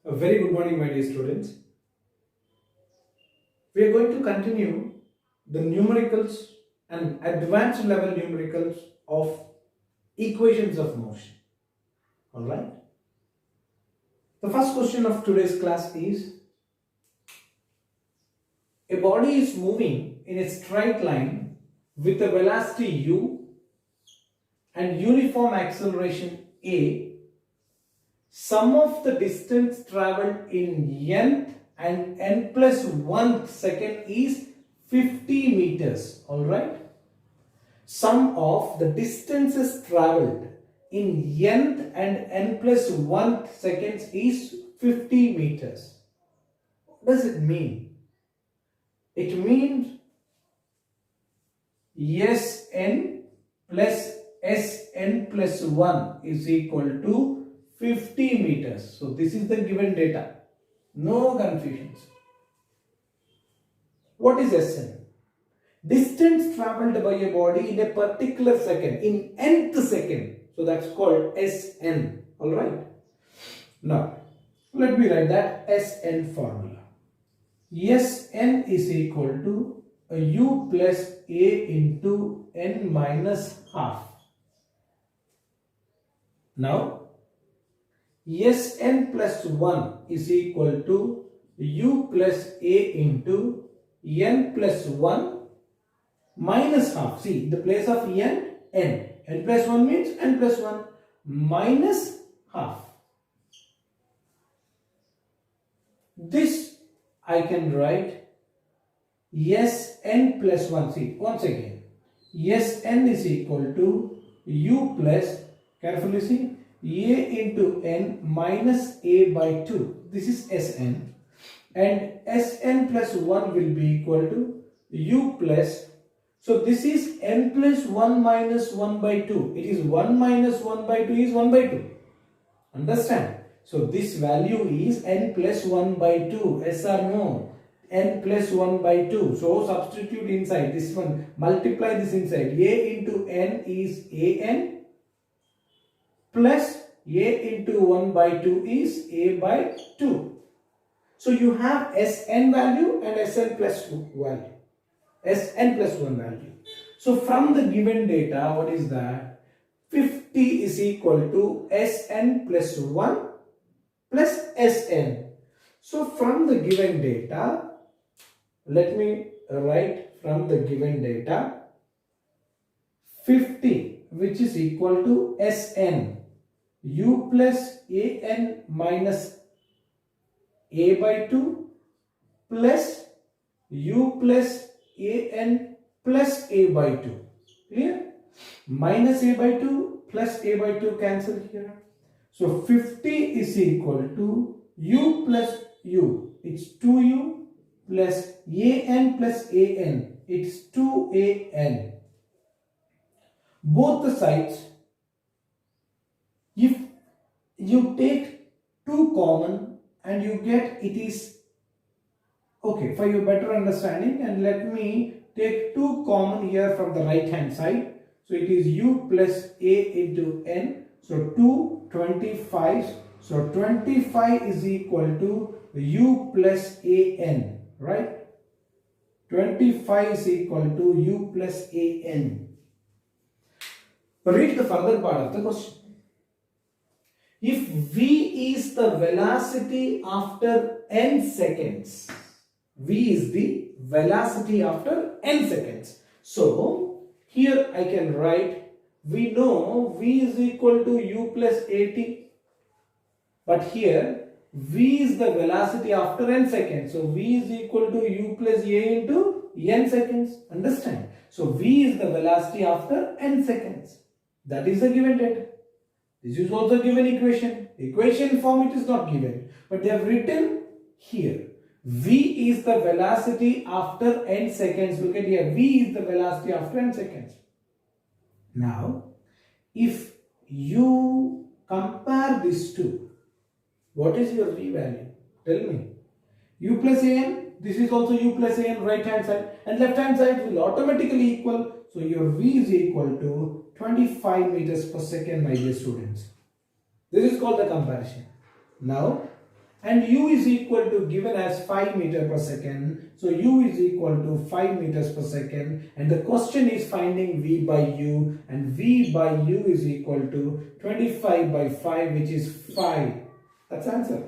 A very good morning, my dear students. We are going to continue the numericals and advanced level numericals of equations of motion. Alright. The first question of today's class is: a body is moving in a straight line with a velocity u and uniform acceleration a. Sum of the distance travelled in nth and n plus 1th second is 50 meters. Alright. Sum of the distances travelled in nth and n plus 1th seconds is 50 meters. What does it mean? It means Sn plus Sn plus 1 is equal to 50 meters. So this is the given data. No confusions. What is Sn? Distance travelled by a body in a particular second, in nth second. So that's called Sn. Alright. Now, let me write that Sn formula. Sn is equal to u plus a into n minus half. Now, Sn plus 1 is equal to u plus a into n plus 1 minus half. See, the place of n, n. n plus 1 means n plus 1 minus half. This I can write Sn plus 1. See, once again, Sn is equal to u plus, carefully see, a into n minus a by 2. This is Sn. And Sn plus 1 will be equal to u plus, so this is n plus 1 minus 1 by 2. It is 1 minus 1 by 2 is 1 by 2. Understand? So this value is n plus 1 by 2. Yes or no? N plus 1 by 2. So substitute inside this one. Multiply this inside. A into n is an plus a into 1 by 2 is a by 2. So you have Sn value and Sn plus value. Sn plus 1 value. So from the given data, what is that? 50 is equal to Sn plus 1 plus Sn. So from the given data, let me write from the given data 50, which is equal to Sn u plus an minus a by 2 plus u plus an plus a by 2. Clear? Minus a by 2 plus a by 2 cancel here. So 50 is equal to u plus u. It's 2u plus an plus an. It's 2an. Both the sides, if you take 2 common and you get it is, okay, for your better understanding, and let me take 2 common here from the right hand side. So it is u plus a into n. So 2, 25. So 25 is equal to u plus an, right? 25 is equal to u plus an. Read the further part of the question. If v is the velocity after n seconds, v is the velocity after n seconds. So here I can write, we know v is equal to u plus at, but here v is the velocity after n seconds. So v is equal to u plus a into n seconds. Understand? So v is the velocity after n seconds. That is the given data. This is also given equation. Equation form it is not given, but they have written here. V is the velocity after n seconds. Look at here. V is the velocity after n seconds. Now, if you compare these two, what is your v value? Tell me. U plus an, this is also u plus an, right hand side, and left hand side will automatically equal. So your v is equal to 25 meters per second, my dear students. This is called the comparison. Now, and u is equal to given as 5 meter per second. So u is equal to 5 meters per second, and the question is finding v by u, and v by u is equal to 25 by 5, which is 5. That's the answer.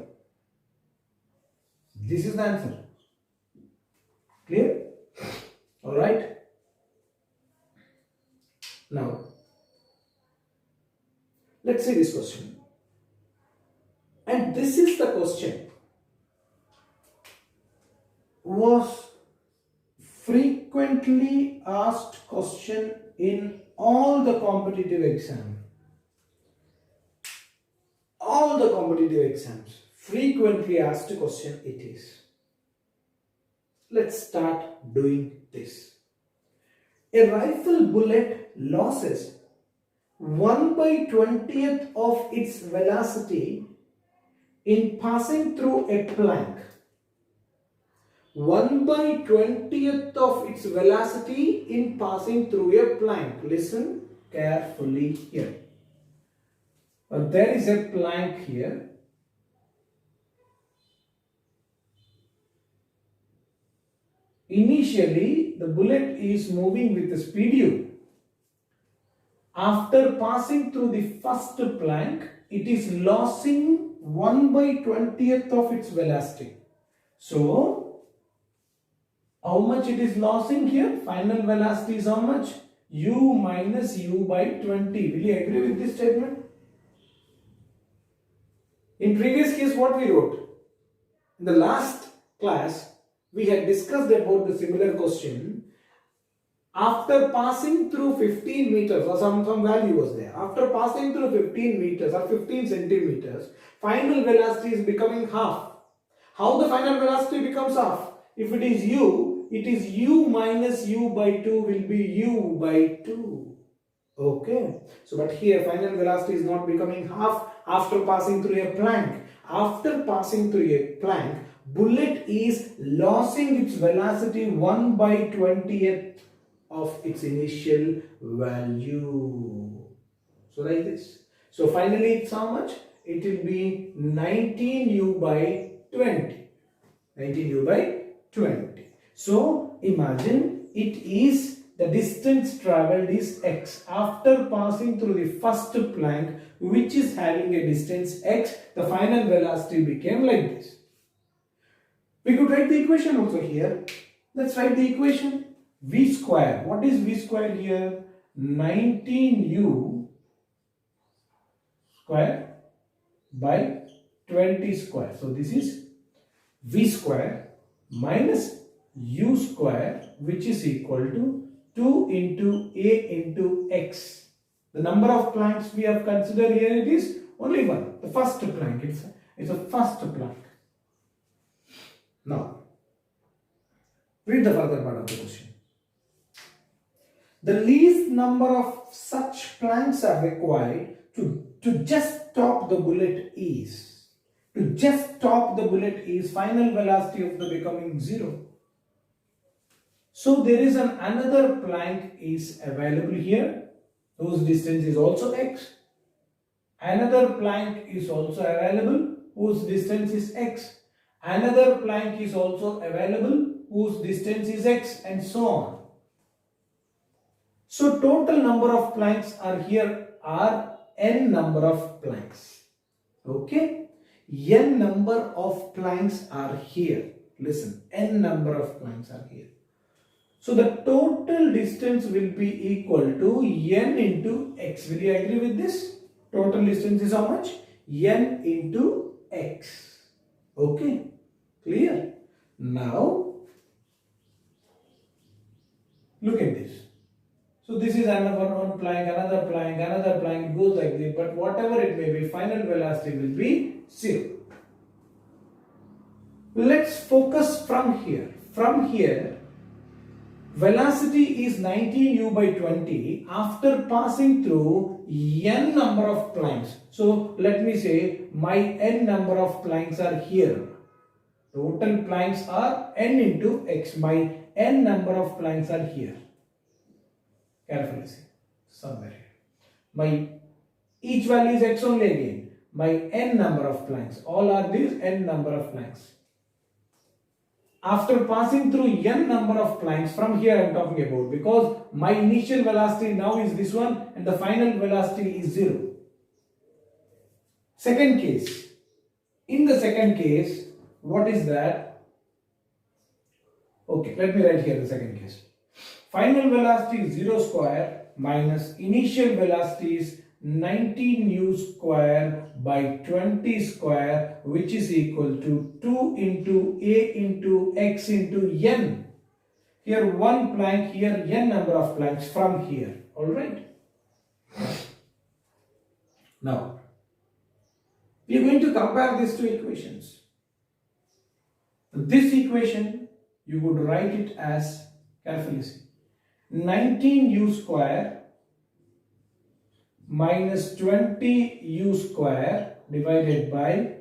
This is the answer. Clear? All right. Now, let's see this question. And this is the question. Was frequently asked question in all the competitive exam. All the competitive exams. Frequently asked question it is. Let's start doing this. A rifle bullet loses 1/20th of its velocity in passing through a plank. 1/20th of its velocity in passing through a plank. Listen carefully here. There is a plank here. Initially, the bullet is moving with the speed u. After passing through the first plank, it is losing 1/20th of its velocity. So, how much it is losing here? Final velocity is how much? U minus u by 20. Will you agree with this statement? In previous case, what we wrote? In the last class, we had discussed about the similar question. After passing through 15 meters or some value was there. After passing through 15 meters or 15 centimeters, final velocity is becoming half. How the final velocity becomes half? If it is u, it is u minus u by 2 will be u by 2. Okay. So, but here final velocity is not becoming half after passing through a plank. After passing through a plank, bullet is losing its velocity 1/20th of its initial value. So like this. So finally it's how much? It will be 19u by 20. 19u by 20. So imagine it is the distance traveled is x. After passing through the first plank, which is having a distance x, the final velocity became like this. We could write the equation also here. Let's write the equation. V square. What is V square here? 19u square by 20 square. So this is V square minus u square, which is equal to 2 into a into x. The number of planks we have considered here, it is only one. The first plank. It's a first plank. Now, read the further part of the question. The least number of such planks are required to just stop the bullet is. To just stop the bullet is final velocity of the becoming 0. So there is another plank is available here, whose distance is also x. Another plank is also available, whose distance is x. Another plank is also available, whose distance is x, and so on. So total number of planks are here are n number of planks. Okay? N number of planks are here. Listen, n number of planks are here. So the total distance will be equal to n into x. Will you agree with this? Total distance is how much? N into x. Okay? Clear? Now, look at this. So this is another one plank, another plank, another plank. It goes like this. But whatever it may be, final velocity will be 0. Let's focus from here. From here, velocity is 19u by 20 after passing through n number of planks. So let me say my n number of planks are here. Total planks are n into x. My n number of planks are here. Carefully see somewhere here. My each value is x only again. my n number of planks. All are these n number of planks. After passing through n number of planks, from here I am talking about, because my initial velocity now is this one and the final velocity is 0. Second case. In the second case, what is that? Okay, let me write here the second case. Final velocity is 0 square minus initial velocity is 19 u square by 20 square, which is equal to 2 into a into x into n. Here one plank, here n number of planks from here. Alright. Now, we are going to compare these two equations. This equation, you would write it as, carefully see, 19 u square minus 20 u square divided by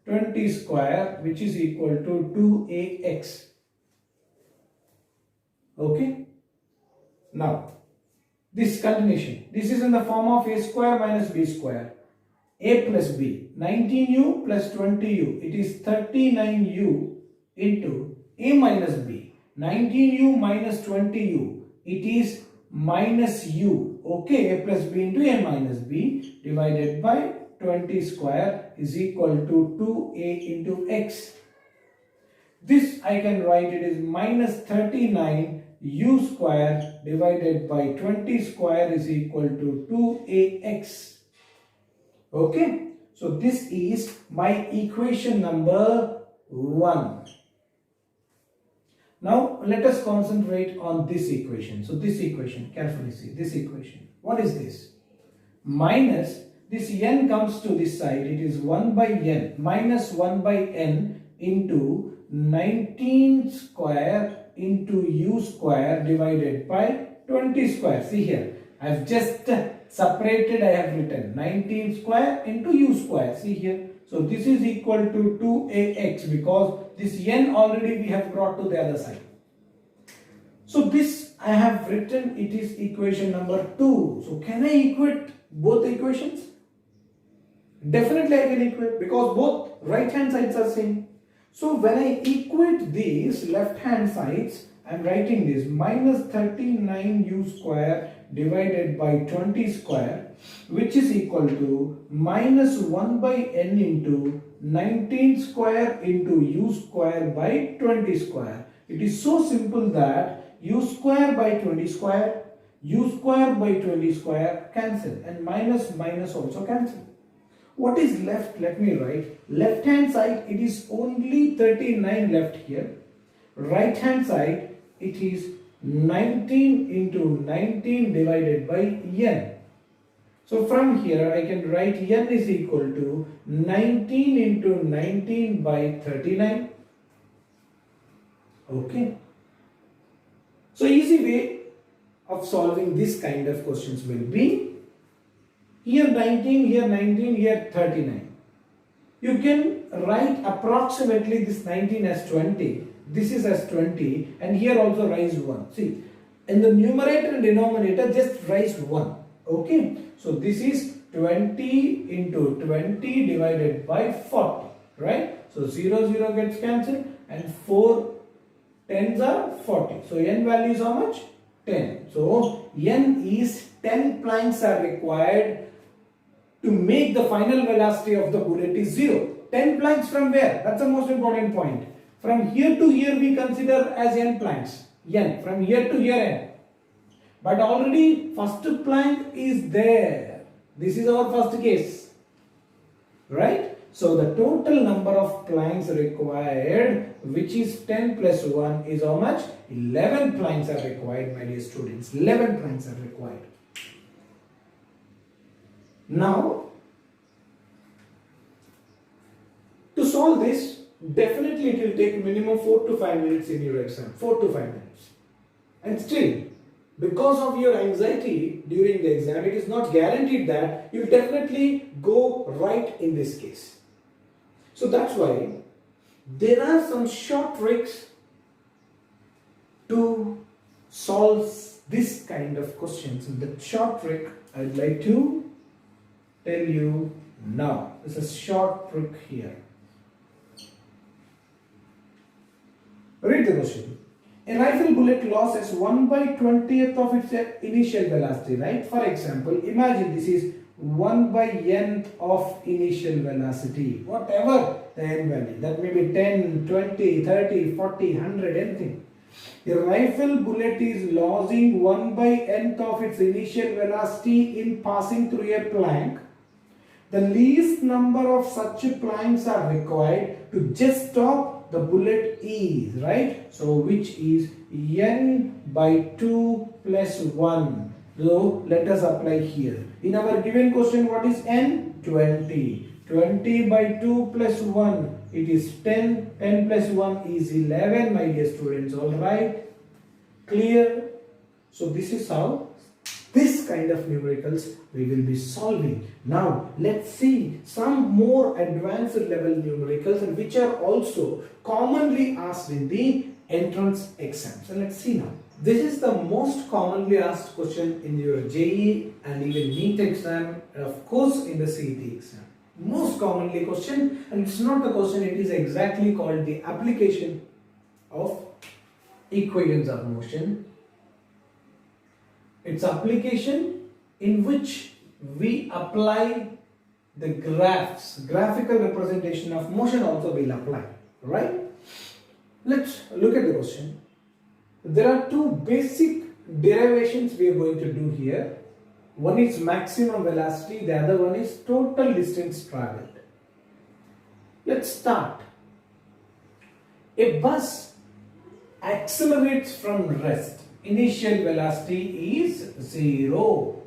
20 square, which is equal to 2ax. Okay. Now, this continuation, this is in the form of a square minus b square. A plus b, 19u plus 20u, it is 39u into a minus b, 19u minus 20u, it is minus u. Okay, a plus b into a minus b divided by 20 square is equal to 2a into x. This I can write it is minus 39 u square divided by 20 square is equal to 2ax. Okay, so this is my equation number 1. Now let us concentrate on this equation. So this equation, carefully see this equation. What is this? Minus this n comes to this side, it is 1 by n minus 1 by n into 19 square into u square divided by 20 square. See here, I have just separated, I have written 19 square into u square. See here. So this is equal to 2ax because this n already we have brought to the other side. So this I have written, it is equation number 2. So can I equate both equations? Definitely I can equate because both right hand sides are same. So when I equate these left hand sides, I am writing this minus 39u square divided by 20 square, which is equal to minus 1 by n into 19 square into u square by 20 square. It is so simple that u square by 20 square, u square by 20 square cancel and minus minus also cancel. What is left? Let me write. Left hand side, it is only 39 left here. Right hand side, it is 19 into 19 divided by n. So from here I can write n is equal to 19 into 19 by 39. Okay. So easy way of solving this kind of questions will be here 19, here 19, here 39. You can write approximately this 19 as 20. This is as 20 and here also raise 1. See, in the numerator and denominator just raise 1. Okay. So this is 20 into 20 divided by 40. Right. So 0, 0 gets cancelled and 4 tens are 40. So n value is how much? 10. So n is 10 planks are required to make the final velocity of the bullet is 0. 10 planks from where? That's the most important point. From here to here we consider as n planks. N. From here to here n. But already first plank is there. This is our first case. Right? So the total number of planks required, which is 10 plus 1 is how much? 11 planks are required, my dear students. 11 planks are required. Now, to solve this, definitely it will take minimum 4 to 5 minutes in your exam. 4 to 5 minutes. And still, because of your anxiety during the exam, it is not guaranteed that you will definitely go right in this case. So that's why there are some short tricks to solve this kind of questions. And the short trick I'd like to tell you Now, this is a short trick here. Read the question. A rifle bullet loses 1/20th of its initial velocity, right? For example, imagine this is 1/nth of initial velocity, whatever the n value, that may be 10, 20, 30, 40, 100, anything. A rifle bullet is losing 1/nth of its initial velocity in passing through a plank. The least number of such planks are required to just stop the bullet is, right? So which is n/2 plus 1. So let us apply here. In our given question, what is n? 20. 20/2 plus 1, it is 10. 10 plus 1 is 11, my dear students. All right? Clear? So this is how this kind of numericals we will be solving. Now let's see some more advanced level numericals, and which are also commonly asked in the entrance exam. So let's see now. This is the most commonly asked question in your JEE and even NEET exam, and of course in the CET exam. Most commonly question, and it's not a question, it is exactly called the application of equations of motion. It's application in which we apply the graphs, graphical representation of motion also will apply, right? Let's look at the question. There are two basic derivations we are going to do here. One is maximum velocity, the other one is total distance traveled. Let's start. A bus accelerates from rest. Initial velocity is 0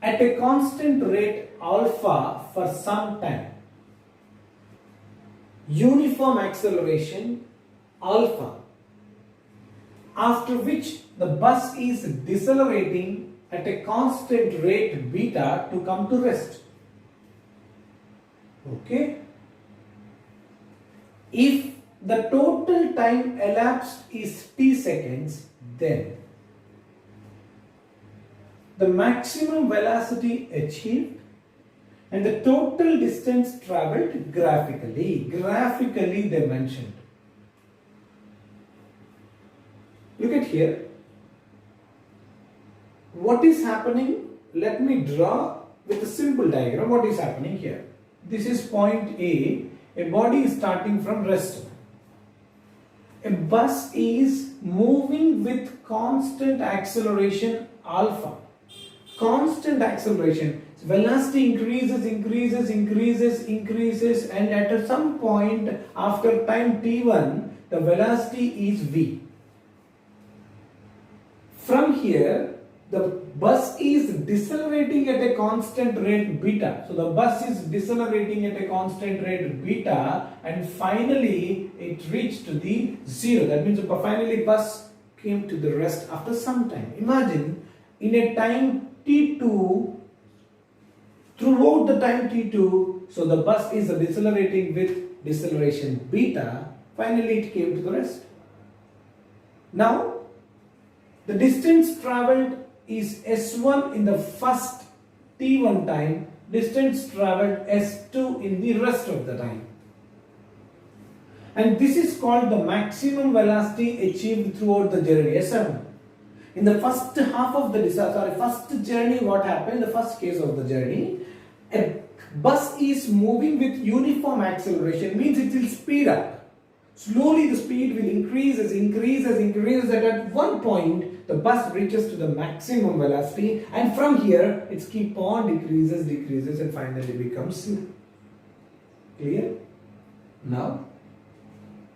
at a constant rate alpha for some time. Uniform acceleration alpha, after which the bus is decelerating at a constant rate beta to come to rest. Okay? If the total time elapsed is t seconds, then the maximum velocity achieved and the total distance traveled graphically they mentioned. Look at here. What is happening? Let me draw with a simple diagram what is happening here. This is point A. A body is starting from rest. A bus is moving with constant acceleration alpha. Constant acceleration. Velocity increases, and at some point after time t1, the velocity is v. From here, the bus is decelerating at a constant rate beta. So the bus is decelerating at a constant rate beta, and finally it reached to the 0. That means finally bus came to the rest after some time. Imagine in a time t2, throughout the time t2, so the bus is decelerating with deceleration beta. Finally it came to the rest. Now the distance traveled is s1 in the first t1 time, distance traveled s2 in the rest of the time. And this is called the maximum velocity achieved throughout the journey, s7. In the first half of the first journey, what happened? The first case of the journey, a bus is moving with uniform acceleration, means it will speed up. Slowly the speed will increases, and at one point the bus reaches to the maximum velocity, and from here it keeps on decreases and finally becomes 0. Clear? Now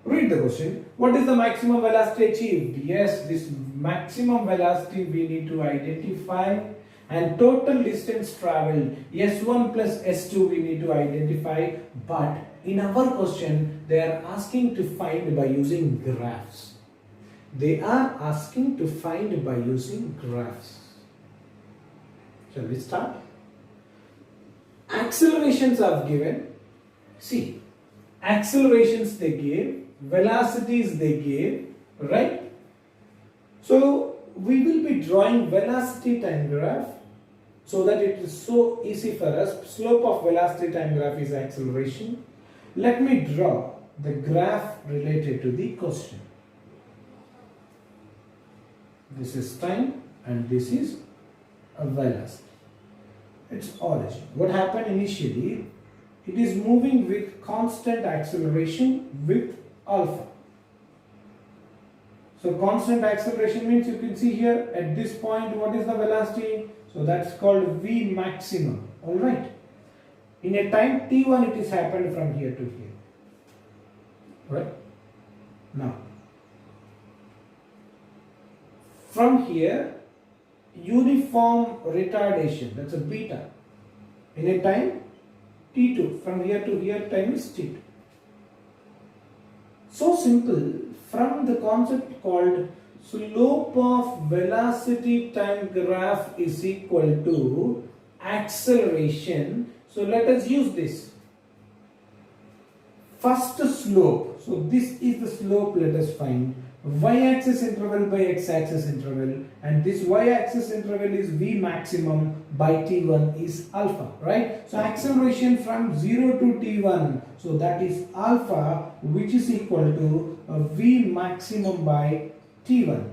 read the question. What is the maximum velocity achieved? Yes, this maximum velocity we need to identify, and total distance traveled s1 plus s2 we need to identify, but in our question they are asking to find by using graphs. They are asking to find by using graphs. Shall we start? Accelerations are given. See, accelerations they gave, velocities they gave, right? So we will be drawing velocity time graph so that it is so easy for us. Slope of velocity time graph is acceleration. Let me draw the graph related to the question. This is time and this is a velocity. Its origin. What happened initially? It is moving with constant acceleration with alpha. So constant acceleration means you can see here at this point what is the velocity? So that's called V maximum. Alright. In a time t1 it is happened from here to here. Right? Now from here uniform retardation, that's a beta. In a time t2, from here to here time is t2. So simple, from the concept called slope of velocity time graph is equal to acceleration. So let us use this. First slope, so this is the slope, let us find y-axis interval by x-axis interval, and this y-axis interval is V maximum by t1 is alpha, right? So acceleration from 0 to t1, so that is alpha, which is equal to V maximum by t1.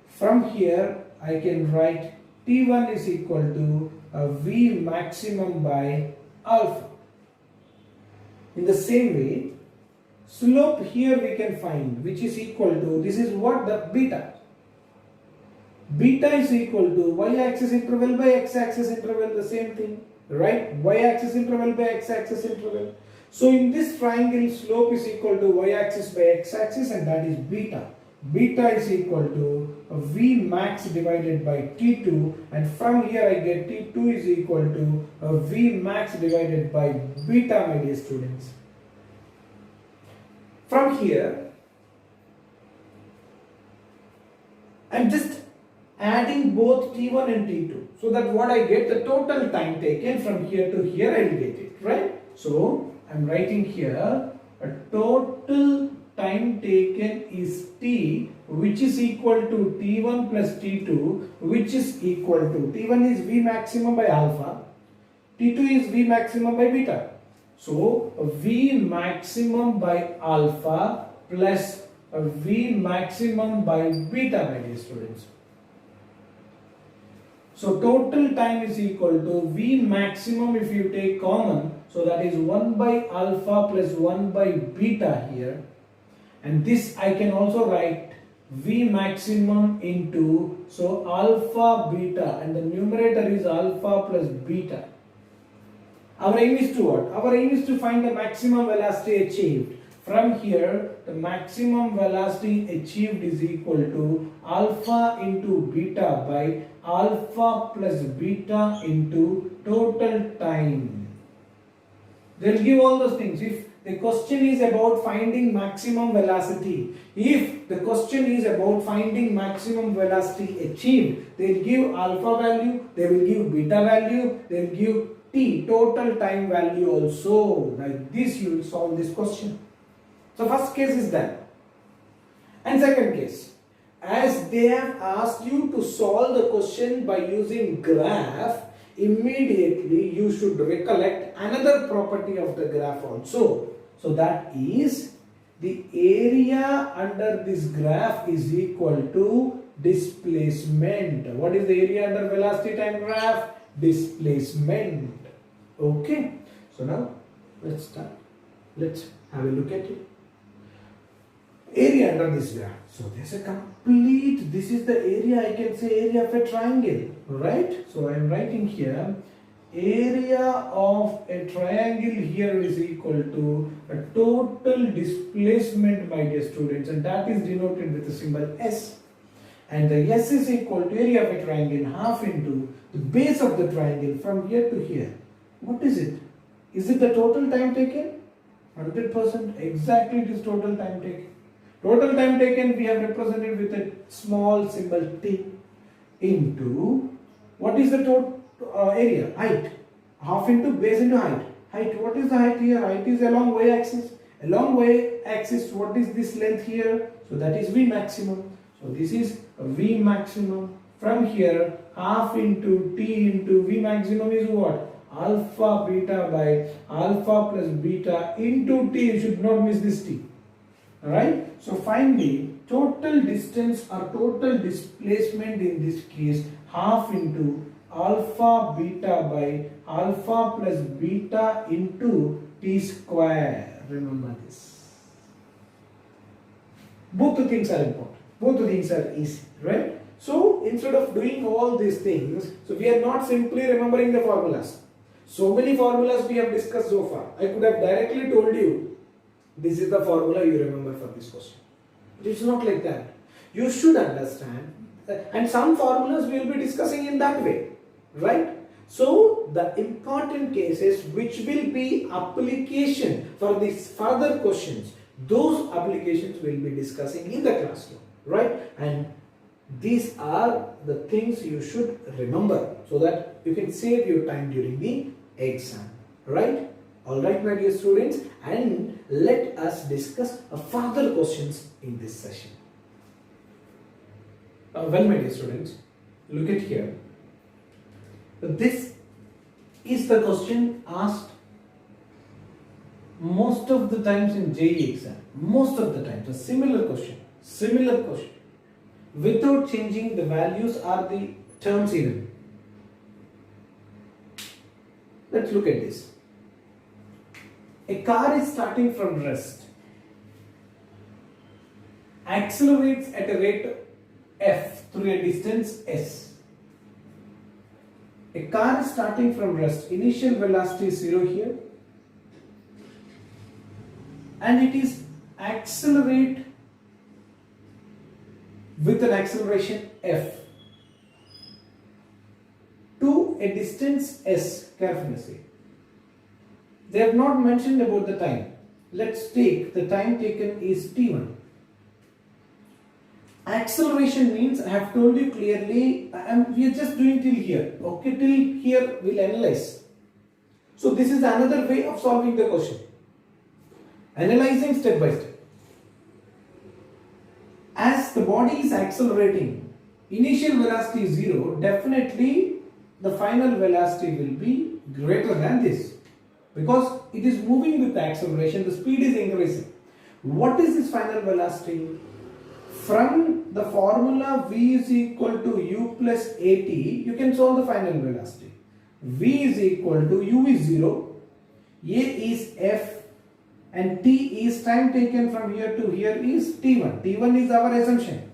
From here I can write t1 is equal to V maximum by alpha. In the same way, slope here we can find, which is equal to, this is what, the beta. Beta is equal to y-axis interval by x-axis interval, the same thing, right? Y-axis interval by x-axis interval. So in this triangle, slope is equal to y-axis by x-axis, and that is beta. Beta is equal to V max divided by T2, and from here I get T2 is equal to V max divided by beta, my dear students. From here, I'm just adding both T1 and T2, so that what I get, the total time taken from here to here, I will get it, right? So I'm writing here a total time taken is T, which is equal to T1 plus T2, which is equal to, T1 is V maximum by alpha, T2 is V maximum by beta. So V maximum by alpha plus V maximum by beta, my dear students. So total time is equal to V maximum if you take common, so that is 1 by alpha plus 1 by beta here. And this I can also write V maximum into, so alpha beta, and the numerator is alpha plus beta. Our aim is to what? Our aim is to find the maximum velocity achieved. From here, the maximum velocity achieved is equal to alpha into beta by alpha plus beta into total time. They'll give all those things. If the question is about finding maximum velocity, if the question is about finding maximum velocity achieved, they'll give alpha value, they will give beta value, they'll give t, total time value also. Like this you will solve this question. So first case is done. And second case, as they have asked you to solve the question by using graph, immediately you should recollect another property of the graph also. So that is, the area under this graph is equal to displacement. What is the area under velocity time graph? Displacement. Okay. So now let's start. Let's have a look at it. Area under this graph. So there's a complete, this is the area, I can say area of a triangle, right? So I am writing here, area of a triangle here is equal to a total displacement, my dear students, and that is denoted with the symbol S. And the S is equal to area of a triangle half into the base of the triangle from here to here. What is it? Is it the total time taken? 100%. Exactly, it is total time taken. Total time taken we have represented with a small symbol t into, what is the total area? Height. Half into base into height. Height, what is the height here? Height is along y-axis. Along y-axis, what is this length here? So that is V maximum. So this is V maximum. From here, half into t into V maximum is what? Alpha beta by alpha plus beta into t. You should not miss this t. Alright? So find the total distance or total displacement in this case, half into alpha beta by alpha plus beta into t square. Remember this. Both the things are important. Both the things are easy, right? So instead of doing all these things, so we are not simply remembering the formulas. So many formulas we have discussed so far. I could have directly told you, this is the formula you remember for this question. It is not like that. You should understand, and some formulas we will be discussing in that way, right? So the important cases which will be application for these further questions, those applications we will be discussing in the classroom, right? And these are the things you should remember so that you can save your time during the exam, right? Alright, my dear students, and let us discuss further questions in this session. Well, my dear students, look at here. This is the question asked most of the times in JEE exam. Most of the times, a similar question. Without changing the values or the terms even. Let's look at this. A car is starting from rest, accelerates at a rate f through a distance s. A car is starting from rest, initial velocity is 0 here, and it is accelerate with an acceleration f to a distance s. Carefully see. They have not mentioned about the time. Let's take the time taken is t1. Acceleration means I have told you clearly, we are just doing till here. Okay, till here we'll analyze. So this is another way of solving the question. Analyzing step by step. As the body is accelerating, initial velocity is 0, definitely the final velocity will be greater than this. Because it is moving with the acceleration, the speed is increasing. What is this final velocity? From the formula v is equal to u plus at, you can solve the final velocity. V is equal to u is 0, a is f, and t is time taken from here to here is t1. T1 is our assumption.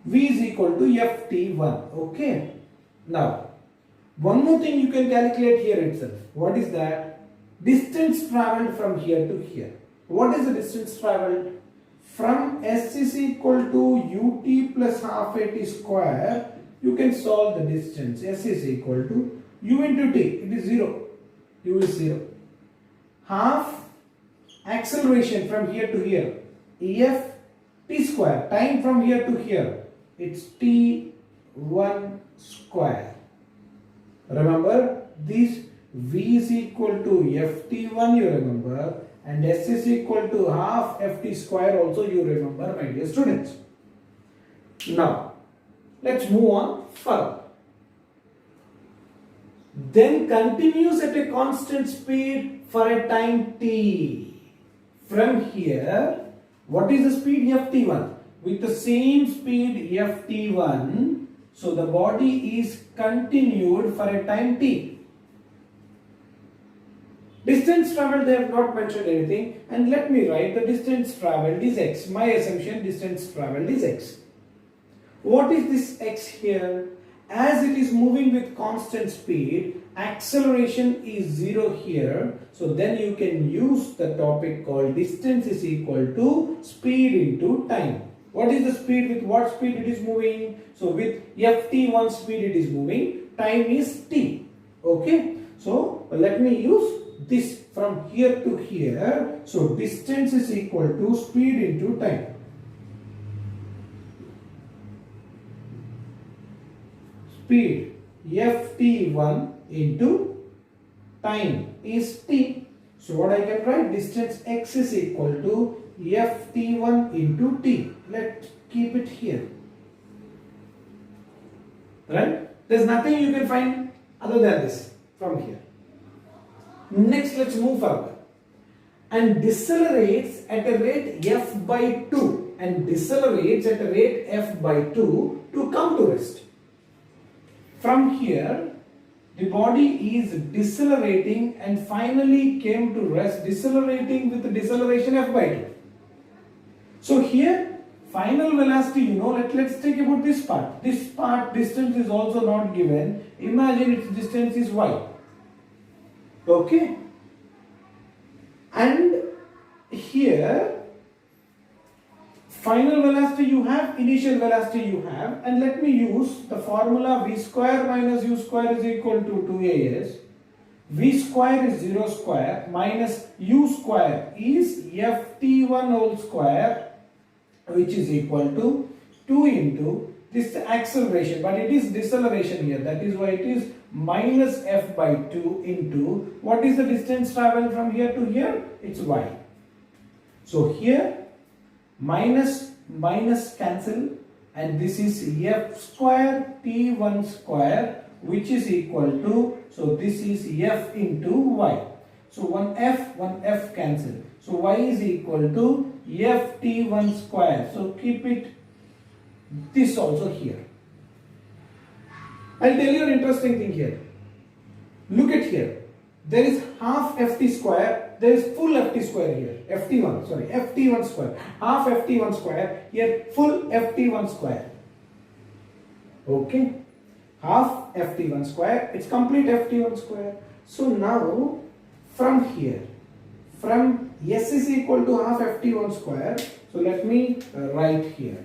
V is equal to ft1. Okay. Now, one more thing you can calculate here itself. What is that? Distance travelled from here to here. What is the distance travelled? From s is equal to ut plus half at square, you can solve the distance. S is equal to u into t. It is 0. U is 0. Half acceleration from here to here. Ef t square. Time from here to here. It's t1 square. Remember, this v is equal to ft1, you remember, and s is equal to half ft square also you remember, my dear students. Now, let's move on further. Then continues at a constant speed for a time t. From here, what is the speed ft1? With the same speed ft1, so the body is continued for a time t. Distance travelled, they have not mentioned anything, and let me write the distance travelled is x. My assumption, distance travelled is x. What is this x here? As it is moving with constant speed, acceleration is 0 here, so then you can use the topic called distance is equal to speed into time. What is the speed? With what speed it is moving? So with ft1 speed it is moving, time is t. Okay, so let me use this from here to here. So distance is equal to speed into time. Speed ft1 into time is t. So what I can write? Distance x is equal to ft1 into t. Let's keep it here. right? There's nothing you can find other than this from here. Next, let's move further. And decelerates at a rate f by 2, and decelerates at a rate f by 2 to come to rest. From here, the body is decelerating and finally came to rest, decelerating with the deceleration f by 2. So here, final velocity, let's take about this part. This part distance is also not given. Imagine its distance is y. Okay. And here, final velocity you have, initial velocity you have, and let me use the formula v square minus u square is equal to 2as. V square is 0 square minus u square is ft1 whole square, which is equal to 2 into this acceleration, but it is deceleration here, that is why it is minus f by 2 into, what is the distance traveled from here to here? It's y. So here minus cancel, and this is f square t1 square, which is equal to, so this is f into y. So one f cancel. So y is equal to f t1 square. So keep it this also here. I'll tell you an interesting thing here. Look at here. There is half ft square. There is full ft square here. ft1 square. Half ft1 square. Here full ft1 square. Okay. Half ft1 square. It's complete ft1 square. So now from here, from s is equal to half ft1 square. So let me write here.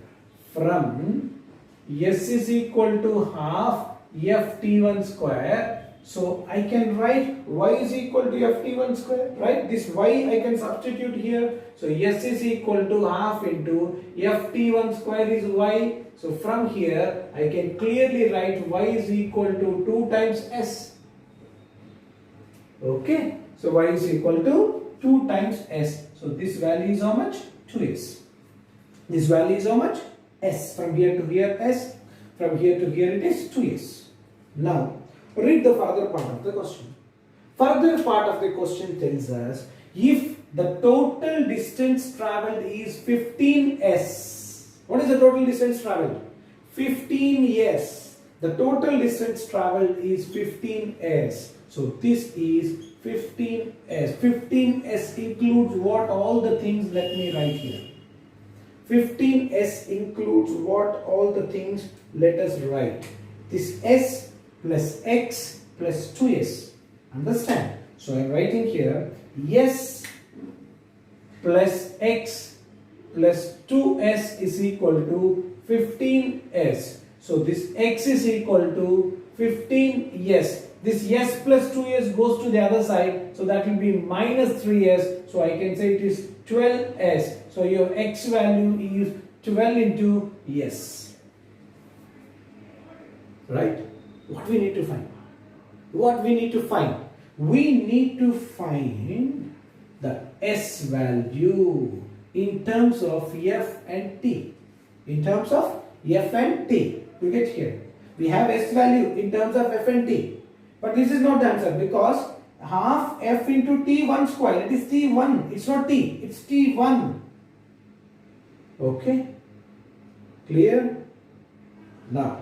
From s is equal to half ft1 square. So I can write y is equal to ft1 square, right? This y I can substitute here. So s is equal to half into ft1 square is y. So from here I can clearly write y is equal to 2 times s. Okay. So y is equal to 2 times s. So this value is how much? 2s. This value is how much? S. From here to here s. From here to here it is 2s. Now read the further part of the question. Further part of the question tells us if the total distance travelled is 15s. What is the total distance travelled? 15s. The total distance travelled is 15s. So this is 15s. 15s includes what? All the things, let me write here. 15s includes what? All the things, let us write. This s plus x plus 2s. Understand? So I am writing here s plus x plus 2s is equal to 15s. So this x is equal to 15s. This s plus 2s goes to the other side, so that will be minus 3s. So I can say it is 12s. So your x value is 12 into s. Right? What we need to find? What we need to find? We need to find the s value in terms of f and t. In terms of f and t. You get here. We have s value in terms of f and t. But this is not the answer because half f into t1 square. It is t1. It's not t. It's t1. Okay? Clear? Now,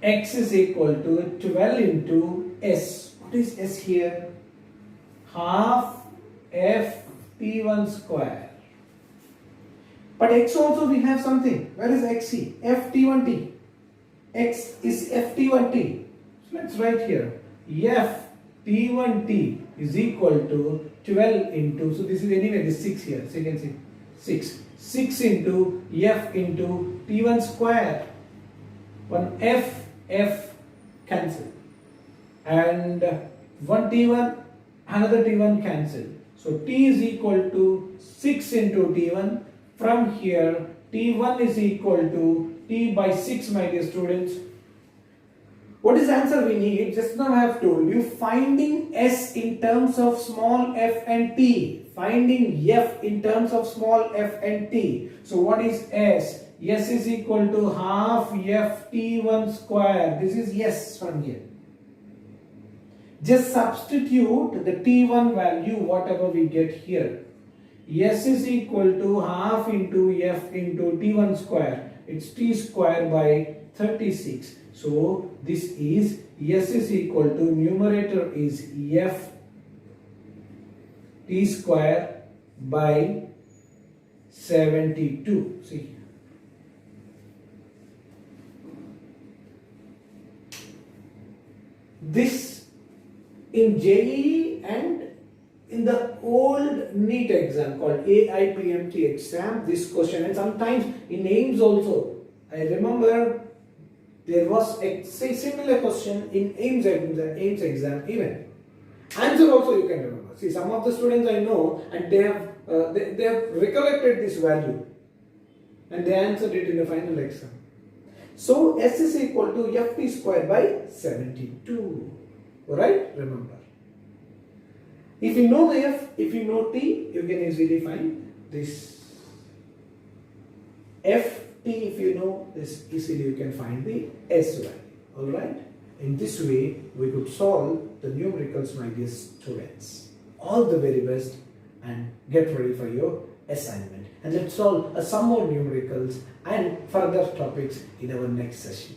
x is equal to 12 into s. What is s here? Half f t1 square. But x also we have something. Where is xc? f t1t. X is f t1t. So let's write here. F t1t is equal to 12 into, so this is anyway this 6 here. So you can see 6. 6 into f into t1 square. One f cancel, and one t1, another t1 cancel. So t is equal to 6 into t1. From here t1 is equal to t by 6, my dear students. What is the answer we need? Just now I have told you, finding s in terms of small f and t, finding f in terms of small f and t. So what is s? S is equal to half f t1 square. This is S from here. Just substitute the t1 value whatever we get here. S is equal to half into f into t1 square. It's t square by 36. So this is S is equal to numerator is f t square by 72. See, this in JEE and in the old NEET exam called AIPMT exam, this question, and sometimes in AIMS also. I remember there was a similar question in AIMS exam even. Answer also you can remember. See, some of the students I know, and they have recollected this value and they answered it in the final exam. So S is equal to ft square by 72. Alright? Remember. If you know the f, if you know t, you can easily find this ft. If you know this, easily you can find the s value. Alright? In this way, we could solve the numericals, my dear students. All the very best and get ready for your assignment. And let's solve some more numericals and further topics in our next session.